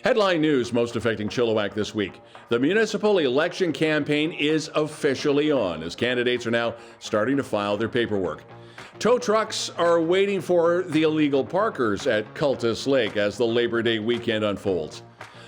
Headline news most affecting Chilliwack this week. The Municipal Election Campaign is officially on as candidates are now starting to file their paperwork. Tow trucks are waiting for the illegal parkers at Cultus Lake as the Labor Day weekend unfolds.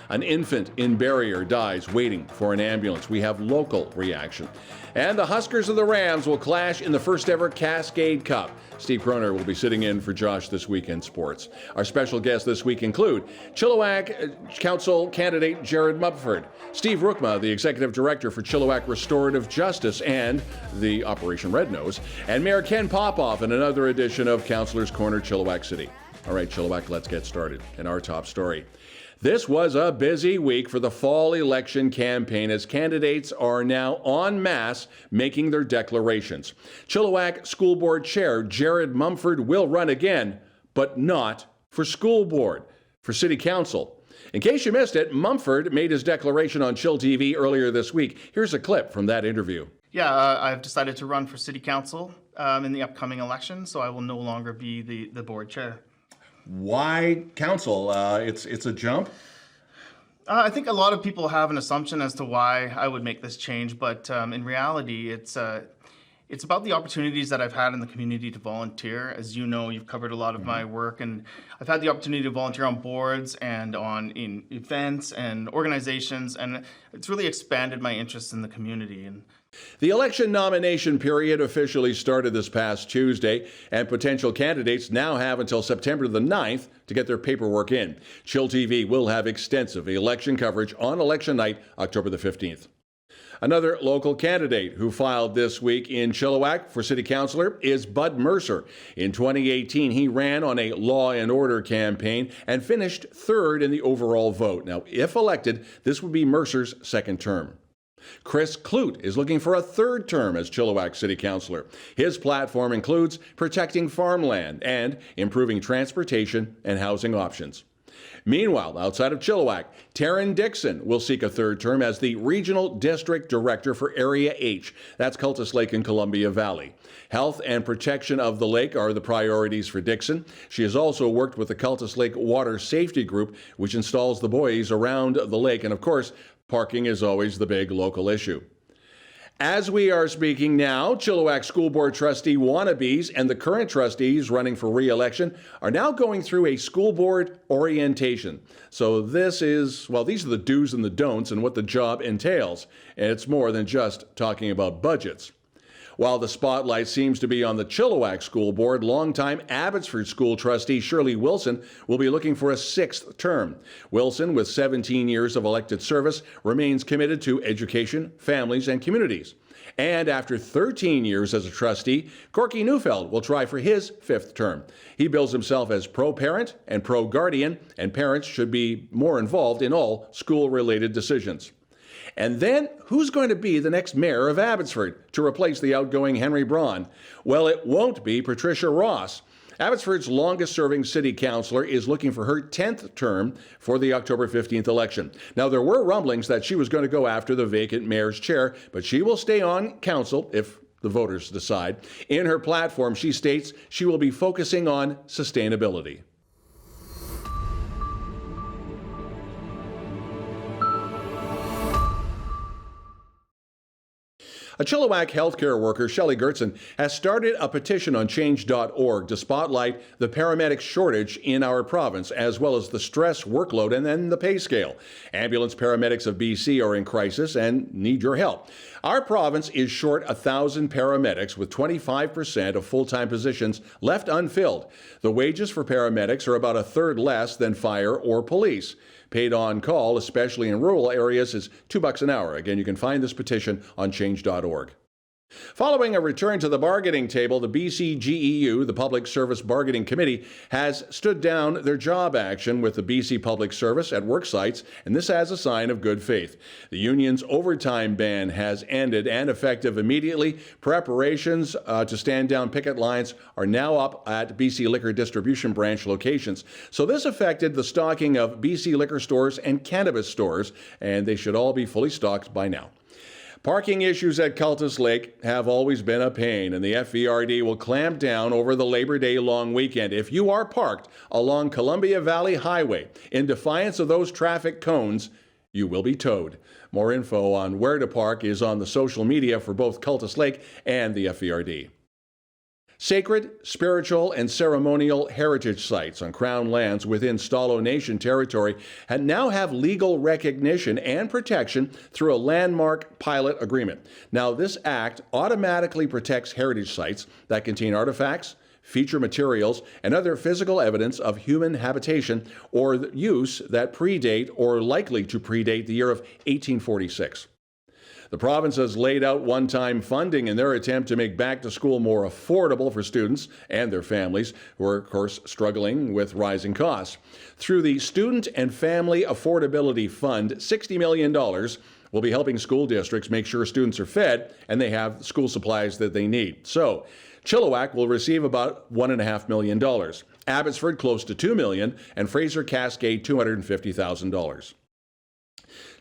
An infant in Barriere dies waiting for an ambulance. We have local reaction. And the Huskers and the Rams will clash in the first ever Cascade Cup. Steve Croner will be sitting in for Josh this week in sports. Our special guests this week include Chilliwack Council candidate Jared Mumford, Steve Roukema, the Executive Director for Chilliwack Restorative Justice and the Operation Red Nose, and Mayor Ken Popove in another edition of Councillor's Corner, Chilliwack City. All right, Chilliwack, let's get started. And our top story. This was a busy week for the fall election campaign as candidates are now en masse making their declarations. Chilliwack School Board Chair Jared Mumford will run again, but not for school board, for City Council. In case you missed it, Mumford made his declaration on chillTV earlier this week. Here's a clip from that interview. I've decided to run for City Council in the upcoming election, so I will no longer be the board chair. Why council? It's a jump? I think a lot of people have an assumption as to why I would make this change, but in reality, it's about the opportunities that I've had in the community to volunteer. As you know, you've covered a lot of my work, and I've had the opportunity to volunteer on boards and in events and organizations, and it's really expanded my interest in the community. And the election nomination period officially started this past Tuesday, and potential candidates now have until September the 9th to get their paperwork in. chillTV will have extensive election coverage on election night, October the 15th. Another local candidate who filed this week in Chilliwack for City Councillor is Bud Mercer. In 2018, he ran on a law and order campaign and finished third in the overall vote. Now, if elected, this would be Mercer's second term. Chris Clute is looking for a third term as Chilliwack City Councillor. His platform includes protecting farmland and improving transportation and housing options. Meanwhile, outside of Chilliwack, Taryn Dixon will seek a third term as the Regional District Director for Area H. That's Cultus Lake in Columbia Valley. Health and protection of the lake are the priorities for Dixon. She has also worked with the Cultus Lake Water Safety Group, which installs the buoys around the lake. And of course, parking is always the big local issue. As we are speaking now, Chilliwack School Board trustee wannabes and the current trustees running for re-election are now going through a school board orientation. So these are the do's and the don'ts and what the job entails. And it's more than just talking about budgets. While the spotlight seems to be on the Chilliwack School Board, longtime Abbotsford School trustee Shirley Wilson will be looking for a sixth term. Wilson, with 17 years of elected service, remains committed to education, families, and communities. And after 13 years as a trustee, Corky Neufeld will try for his fifth term. He bills himself as pro-parent and pro-guardian, and parents should be more involved in all school-related decisions. And then, who's going to be the next mayor of Abbotsford to replace the outgoing Henry Braun? Well, it won't be Patricia Ross. Abbotsford's longest-serving city councillor is looking for her 10th term for the October 15th election. Now, there were rumblings that she was going to go after the vacant mayor's chair, but she will stay on council if the voters decide. In her platform, she states she will be focusing on sustainability. A Chilliwack healthcare worker, Shelley Gertson, has started a petition on change.org to spotlight the paramedic shortage in our province, as well as the stress workload and then the pay scale. Ambulance paramedics of BC are in crisis and need your help. Our province is short 1,000 paramedics, with 25% of full-time positions left unfilled. The wages for paramedics are about a third less than fire or police. Paid on call, especially in rural areas, is $2 an hour. Again, you can find this petition on change.org. Following a return to the bargaining table, the BCGEU, the Public Service Bargaining Committee, has stood down their job action with the BC Public Service at work sites, and this as a sign of good faith. The union's overtime ban has ended and effective immediately. Preparations to stand down picket lines are now up at BC Liquor Distribution Branch locations. So this affected the stocking of BC liquor stores and cannabis stores, and they should all be fully stocked by now. Parking issues at Cultus Lake have always been a pain, and the FVRD will clamp down over the Labor Day long weekend. If you are parked along Columbia Valley Highway in defiance of those traffic cones, you will be towed. More info on where to park is on the social media for both Cultus Lake and the FVRD. Sacred, spiritual, and ceremonial heritage sites on Crown lands within Stalo Nation territory now have legal recognition and protection through a landmark pilot agreement. Now, this act automatically protects heritage sites that contain artifacts, feature materials, and other physical evidence of human habitation or use that predate or likely to predate the year of 1846. The province has laid out one-time funding in their attempt to make back to school more affordable for students and their families, who are, of course, struggling with rising costs. Through the Student and Family Affordability Fund, $60 million will be helping school districts make sure students are fed and they have school supplies that they need. So, Chilliwack will receive about $1.5 million, Abbotsford close to $2 million, and Fraser Cascade $250,000.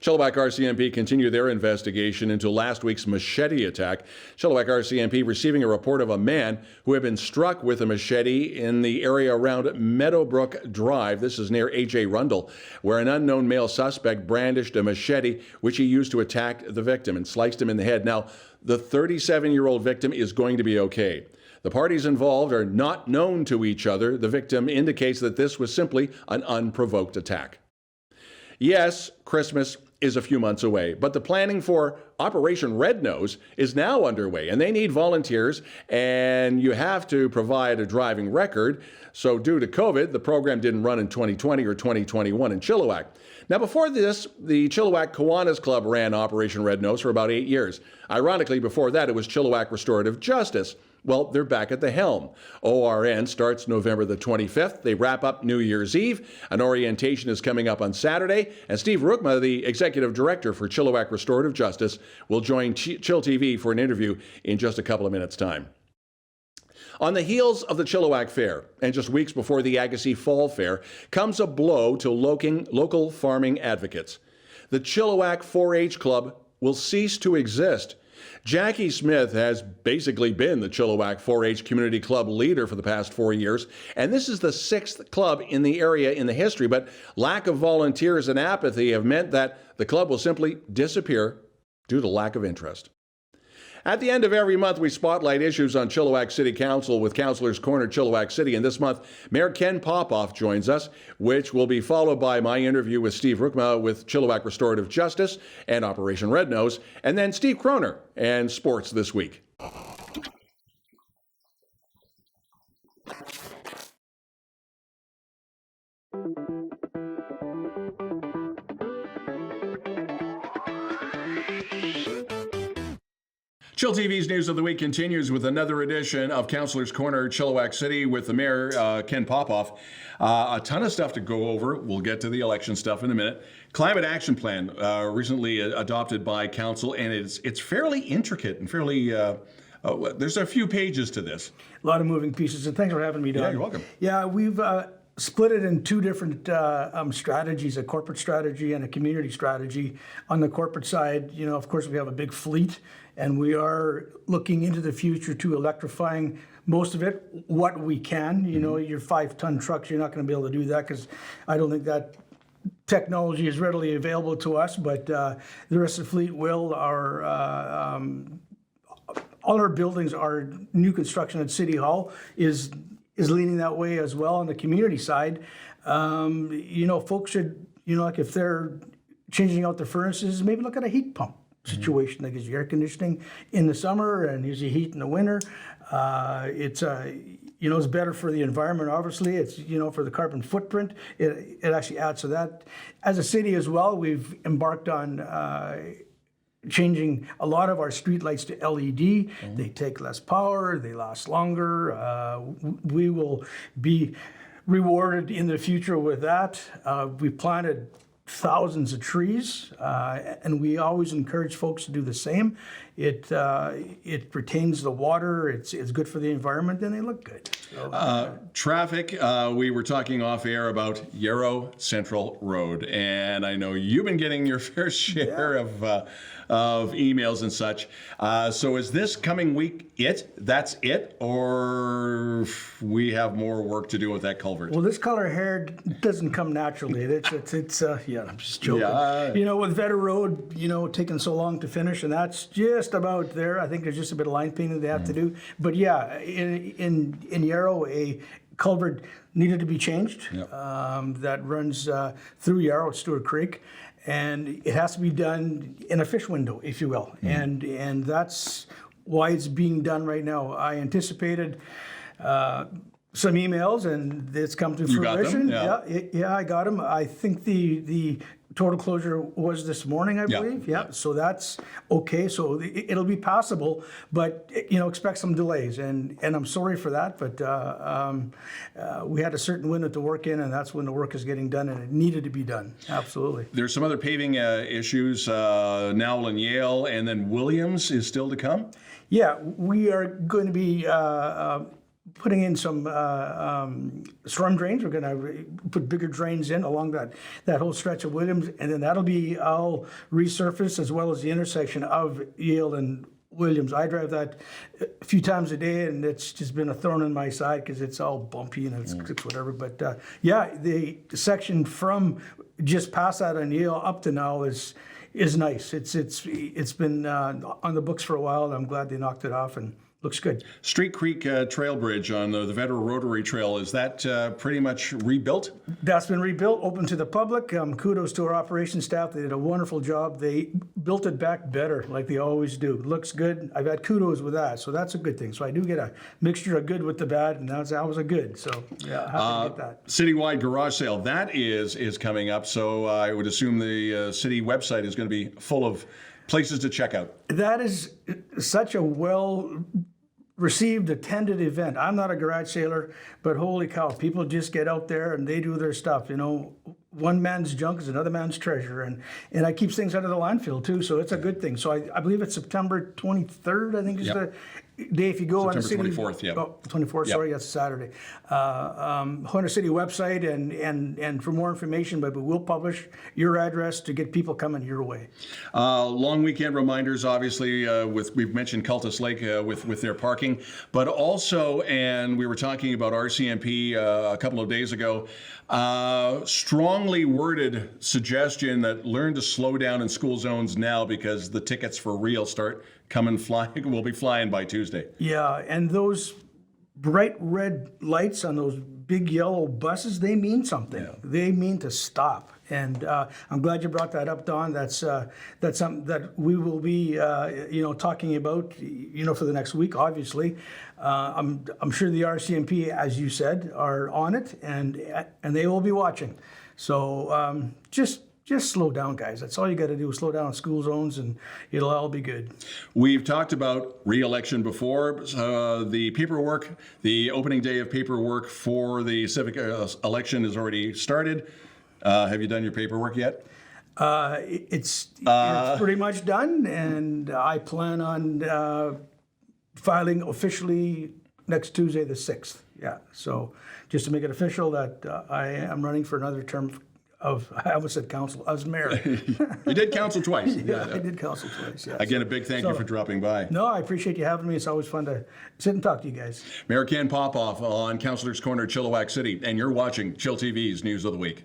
Chilliwack RCMP continued their investigation into last week's machete attack. Chilliwack RCMP receiving a report of a man who had been struck with a machete in the area around Meadowbrook Drive. This is near A.J. Rundle, where an unknown male suspect brandished a machete, which he used to attack the victim and sliced him in the head. Now, the 37-year-old victim is going to be okay. The parties involved are not known to each other. The victim indicates that this was simply an unprovoked attack. Yes, Christmas is a few months away, but the planning for Operation Red Nose is now underway, and they need volunteers, and you have to provide a driving record. So due to COVID, the program didn't run in 2020 or 2021 in Chilliwack. Now, before this, the Chilliwack Kiwanis Club ran Operation Red Nose for about 8 years. Ironically, before that, it was Chilliwack Restorative Justice. Well, they're back at the helm. ORN starts November the 25th. They wrap up New Year's Eve. An orientation is coming up on Saturday. And Steve Roukema, the executive director for Chilliwack Restorative Justice, will join ChillTV for an interview in just a couple of minutes' time. On the heels of the Chilliwack Fair, and just weeks before the Agassiz Fall Fair, comes a blow to local farming advocates. The Chilliwack 4-H Club will cease to exist. Jackie Smith has basically been the Chilliwack 4-H Community Club leader for the past 4 years, and this is the 6th club in the area in the history, but lack of volunteers and apathy have meant that the club will simply disappear due to lack of interest. At the end of every month, we spotlight issues on Chilliwack City Council with Councillor's Corner Chilliwack City, and this month, Mayor Ken Popove joins us, which will be followed by my interview with Steve Roukema with Chilliwack Restorative Justice and Operation Red Nose, and then Steve Croner and Sports This Week. ChillTV's News of the Week continues with another edition of Councillor's Corner, Chilliwack City, with the Mayor, Ken Popove. A ton of stuff to go over. We'll get to the election stuff in a minute. Climate Action Plan, recently adopted by Council, and it's fairly intricate and fairly, there's a few pages to this. A lot of moving pieces, and thanks for having me, Don. Yeah, you're welcome. Yeah, we've split it in two different strategies, a corporate strategy and a community strategy. On the corporate side, you know, of course, we have a big fleet, and we are looking into the future to electrifying most of it, what we can. You know, your 5-ton trucks, you're not going to be able to do that because I don't think that technology is readily available to us, but the rest of the fleet will. All our buildings are new construction at City Hall is leaning that way as well. On the community side, you know, folks should, you know, like if they're changing out the furnaces, maybe look at a heat pump situation that gives you air conditioning in the summer and gives you heat in the winter. It's you know, it's better for the environment, obviously. It's, you know, for the carbon footprint, it actually adds to that. As a city as well, we've embarked on changing a lot of our street lights to LED. They take less power, they last longer. We will be rewarded in the future with that. We planted thousands of trees, and we always encourage folks to do the same. It retains the water, it's good for the environment, and they look good. So, Traffic, we were talking off air about Yarrow Central Road, and I know you've been getting your fair share of emails and such. So is this coming week that's it, or we have more work to do with that culvert? well, this color hair doesn't come naturally. It's yeah, I'm just joking. Yeah. You know, with Vetter Road, taking so long to finish, and that's just about there. I think there's just a bit of line painting they have to do. But yeah, in Yarrow, a culvert needed to be changed. Yep. That runs through Yarrow, Stewart Creek, and it has to be done in a fish window, if you will. And that's why it's being done right now. I anticipated some emails, and it's come to You got them? fruition. Yeah. Yeah, I got them. I think the total closure was this morning, I Yeah. believe. Yeah, so that's okay. So it'll be passable, but expect some delays, and I'm sorry for that. But we had a certain window to work in, and that's when the work is getting done, and it needed to be done. Absolutely. There's some other paving issues, Nowell and Yale, and then Williams is still to come? Yeah, we are going to be putting in some storm drains. We're going to put bigger drains in along that whole stretch of Williams, and then that'll be all resurfaced, as well as the intersection of Yale and Williams. I drive that a few times a day, and it's just been a thorn in my side because it's all bumpy and it's whatever. But yeah, the section from just past that on Yale up to now is nice. It's been on the books for a while, and I'm glad they knocked it off and looks good. Street Creek Trail Bridge on the Vetter Rotary Trail, is that pretty much rebuilt? That's been rebuilt, open to the public. Kudos to our operations staff. They did a wonderful job. They built it back better, like they always do. Looks good. I've had kudos with that, so that's a good thing. So I do get a mixture of good with the bad, and that was a good. So yeah, happy to get that. Citywide garage sale, that is coming up, so I would assume the city website is going to be full of places to check out. That is such a well-received, attended event. I'm not a garage sailor, but holy cow, people just get out there and they do their stuff. One man's junk is another man's treasure, and I keep things out of the landfill too, so it's a good thing. So I believe it's September 23rd, I think is the day if you go on the city. September 24th, yeah. Oh, 24th, sorry, that's Saturday. Hunter City website and for more information, but we will publish your address to get people coming your way. Long weekend reminders, obviously, we've mentioned Cultus Lake with their parking, but also, and we were talking about RCMP a couple of days ago, strongly worded suggestion that learn to slow down in school zones now because the tickets for real start coming flying. Will be flying by Tuesday. Yeah, and those bright red lights on those big yellow buses, they mean something. Yeah. They mean to stop. And I'm glad you brought that up, Don. That's something that we will be, talking about, for the next week. Obviously, I'm sure the RCMP, as you said, are on it, and they will be watching. So just slow down, guys. That's all you got to do is slow down in school zones, and it'll all be good. We've talked about re-election before. The paperwork, the opening day of paperwork for the civic election has already started. Have you done your paperwork yet? It's pretty much done, and I plan on filing officially next Tuesday, the 6th. Yeah, so just to make it official that I am running for another term I almost said council. I was mayor. You did council twice. Yeah, I did council twice. Yeah. Again, a big thank you for dropping by. No, I appreciate you having me. It's always fun to sit and talk to you guys. Mayor Ken Popove on Councillor's Corner, Chilliwack City, and you're watching chillTV's News of the Week.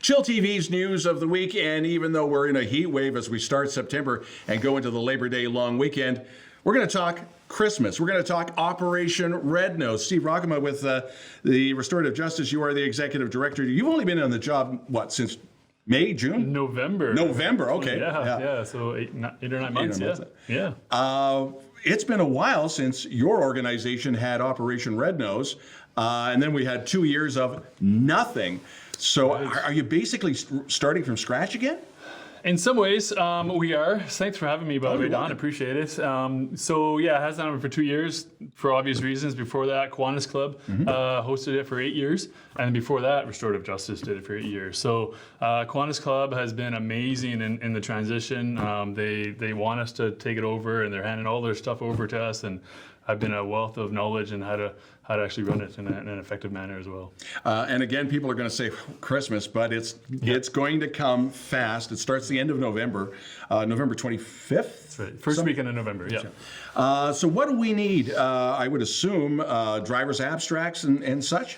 chillTV's News of the Week, and even though we're in a heat wave as we start September and go into the Labor Day long weekend, we're going to talk Christmas. We're going to talk Operation Red Nose. Steve Roukema with the Restorative Justice. You are the executive director. You've only been on the job, since May, June? November, okay. Yeah. So eight or nine months, yeah. It's been a while since your organization had Operation Red Nose, and then we had 2 years of nothing. So are you basically starting from scratch again? In some ways, we are. Thanks for having me, by the way, Don. Appreciate it. So yeah, it has been on for 2 years for obvious reasons. Before that, Kiwanis Club hosted it for 8 years, and before that, Restorative Justice did it for 8 years. So Kiwanis Club has been amazing in the transition. They want us to take it over, and they're handing all their stuff over to us, and I've been a wealth of knowledge in how to actually run it in an effective manner as well. And again, people are going to say Christmas, but it's going to come fast. It starts the end of November, November 25th. That's right. First weekend in November, yeah. So what do we need? I would assume driver's abstracts and such?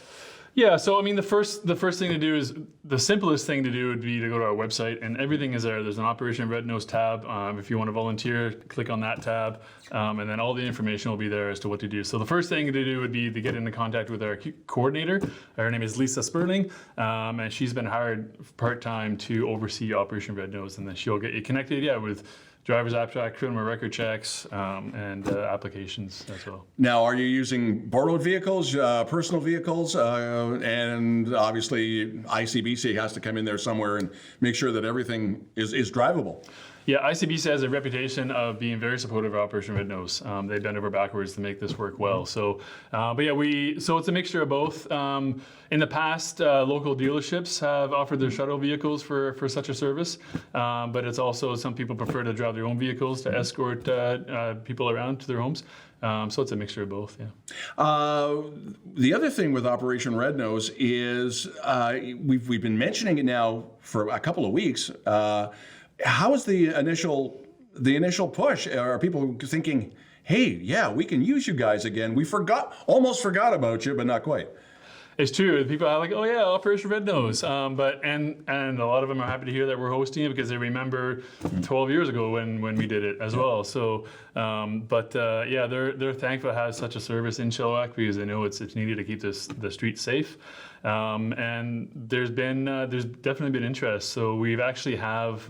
Yeah, so I mean, the first thing to do is, the simplest thing to do would be to go to our website, and everything is there. There's an Operation Red Nose tab. If you want to volunteer, click on that tab, and then all the information will be there as to what to do. So the first thing to do would be to get into contact with our coordinator. Her name is Lisa Sperling, and she's been hired part-time to oversee Operation Red Nose, and then she'll get you connected, with driver's abstract, criminal record checks, and applications as well. Now, are you using borrowed vehicles, personal vehicles, and obviously ICBC has to come in there somewhere and make sure that everything is drivable? Yeah, ICBC has a reputation of being very supportive of Operation Red Nose. They bend over backwards to make this work well. So, but yeah, so it's a mixture of both. In the past, local dealerships have offered their shuttle vehicles for such a service, but it's also, some people prefer to drive their own vehicles to escort people around to their homes. So it's a mixture of both, yeah. The other thing with Operation Red Nose is we've been mentioning it now for a couple of weeks. How is the initial push? Are people thinking, hey, yeah, we can use you guys again? We almost forgot about you, but not quite. It's true. People are like, oh yeah, Operation Red Nose. But a lot of them are happy to hear that we're hosting it because they remember 12 years ago when we did it as well. So, yeah, they're thankful to have such a service in Chilliwack because they know it's needed to keep the streets safe. And there's definitely been interest. So we've actually have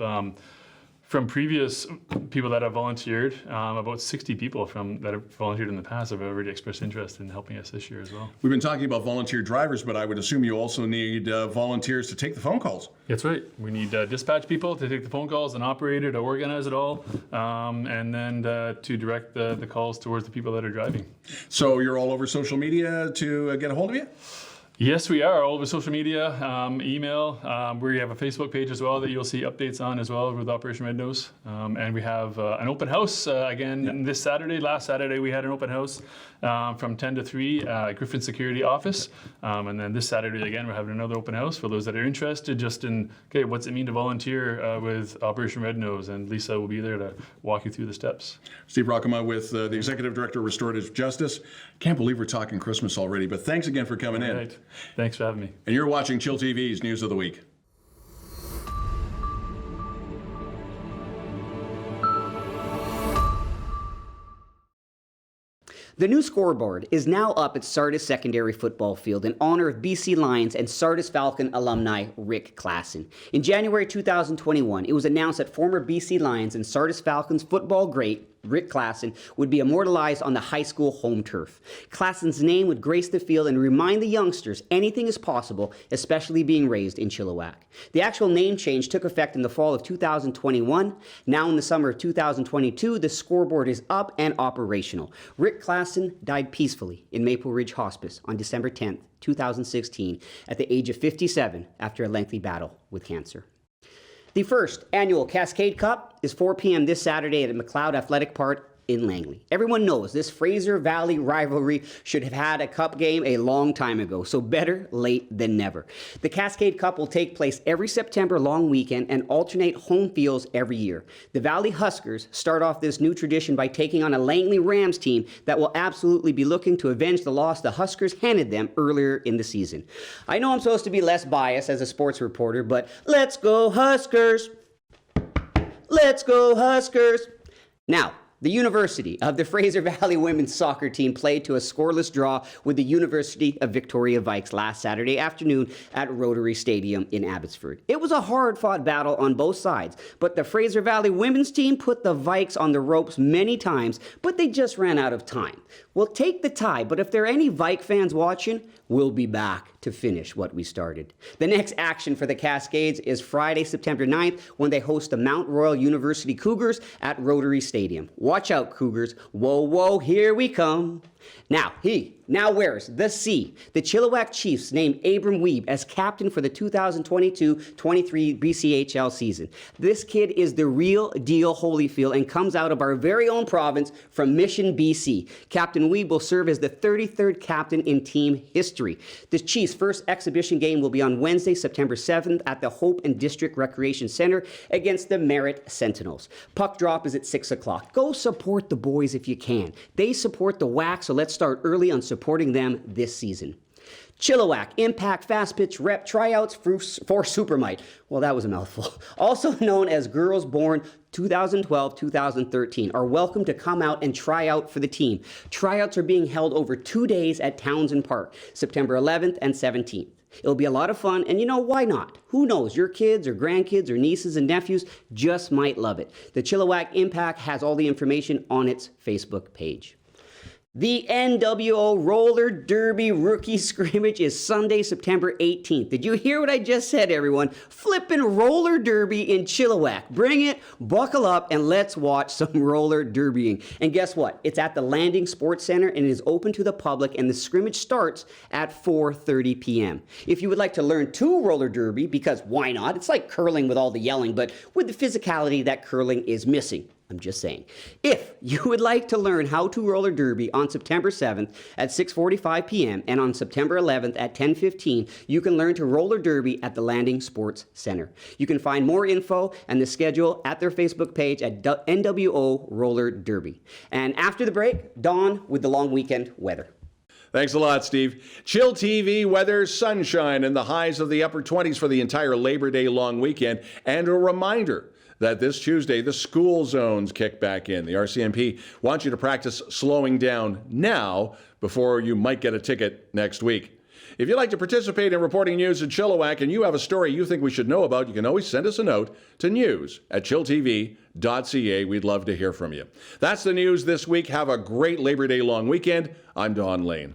from previous people that have volunteered, about 60 people that have volunteered in the past have already expressed interest in helping us this year as well. We've been talking about volunteer drivers, but I would assume you also need volunteers to take the phone calls. That's right. We need dispatch people to take the phone calls, an operator to organize it all, and then to direct the calls towards the people that are driving. So you're all over social media to get a hold of you? Yes, we are all over social media, email. We have a Facebook page as well that you'll see updates on as well with Operation Red Nose. And we have an open house again this Saturday. Last Saturday we had an open house from 10 to 3 at Griffin Security Office. And then this Saturday again we're having another open house for those that are interested just in, okay, what's it mean to volunteer with Operation Red Nose? And Lisa will be there to walk you through the steps. Steve Roukema with the Executive Director of Restorative Justice. Can't believe we're talking Christmas already, but thanks again for coming in. Right. Thanks for having me. And you're watching chillTV's News of the Week. The new scoreboard is now up at Sardis Secondary Football Field in honor of BC Lions and Sardis Falcon alumni Rick Claston. In January 2021, it was announced that former BC Lions and Sardis Falcons football great Rick Claston would be immortalized on the high school home turf. Claston's name would grace the field and remind the youngsters anything is possible, especially being raised in Chilliwack. The actual name change took effect in the fall of 2021. Now in the summer of 2022, the scoreboard is up and operational. Rick Claston died peacefully in Maple Ridge Hospice on December 10th, 2016, at the age of 57 after a lengthy battle with cancer. The first annual Cascade Cup is 4 p.m. this Saturday at McLeod Athletic Park in Langley. Everyone knows this Fraser Valley rivalry should have had a cup game a long time ago, so better late than never. The Cascade Cup will take place every September long weekend and alternate home fields every year. The Valley Huskers start off this new tradition by taking on a Langley Rams team that will absolutely be looking to avenge the loss the Huskers handed them earlier in the season. I know I'm supposed to be less biased as a sports reporter, but let's go Huskers! Let's go Huskers! Now, the University of the Fraser Valley women's soccer team played to a scoreless draw with the University of Victoria Vikes last Saturday afternoon at Rotary Stadium in Abbotsford. It was a hard-fought battle on both sides, but the Fraser Valley women's team put the Vikes on the ropes many times, but they just ran out of time. We'll take the tie, but if there are any Vike fans watching, we'll be back to finish what we started. The next action for the Cascades is Friday, September 9th, when they host the Mount Royal University Cougars at Rotary Stadium. Watch out, Cougars. Whoa, whoa, here we come. Now wears the C. The Chilliwack Chiefs named Abram Weeb as captain for the 2022-23 BCHL season. This kid is the real deal Holyfield and comes out of our very own province from Mission, BC. Captain Weeb will serve as the 33rd captain in team history. The Chiefs' first exhibition game will be on Wednesday, September 7th at the Hope and District Recreation Center against the Merritt Sentinels. Puck drop is at 6 o'clock. Go support the boys if you can. They support the WAC, so let's start early on supporting them this season. Chilliwack Impact Fast Pitch Rep Tryouts for Supermite. Well, that was a mouthful. Also known as Girls Born 2012-2013 are welcome to come out and try out for the team. Tryouts are being held over 2 days at Townsend Park, September 11th and 17th. It'll be a lot of fun, and why not? Who knows, your kids or grandkids or nieces and nephews just might love it. The Chilliwack Impact has all the information on its Facebook page. The NWO Roller Derby Rookie Scrimmage is Sunday, September 18th. Did you hear what I just said, everyone? Flippin' roller derby in Chilliwack. Bring it, buckle up, and let's watch some roller derbying. And guess what? It's at the Landing Sports Center, and it is open to the public, and the scrimmage starts at 4:30 p.m. If you would like to learn to roller derby, because why not? It's like curling with all the yelling, but with the physicality that curling is missing. I'm just saying. If you would like to learn how to roller derby on September 7th at 6:45 p.m. and on September 11th at 10:15, you can learn to roller derby at the Landing Sports Center. You can find more info and the schedule at their Facebook page at NWO Roller Derby. And after the break, Don with the long weekend weather. Thanks a lot, Steve. chillTV weather, sunshine, and the highs of the upper 20s for the entire Labor Day long weekend. And a reminder that this Tuesday, the school zones kick back in. The RCMP wants you to practice slowing down now before you might get a ticket next week. If you'd like to participate in reporting news in Chilliwack and you have a story you think we should know about, you can always send us a note to news@chilltv.ca. We'd love to hear from you. That's the news this week. Have a great Labor Day long weekend. I'm Don Lehn.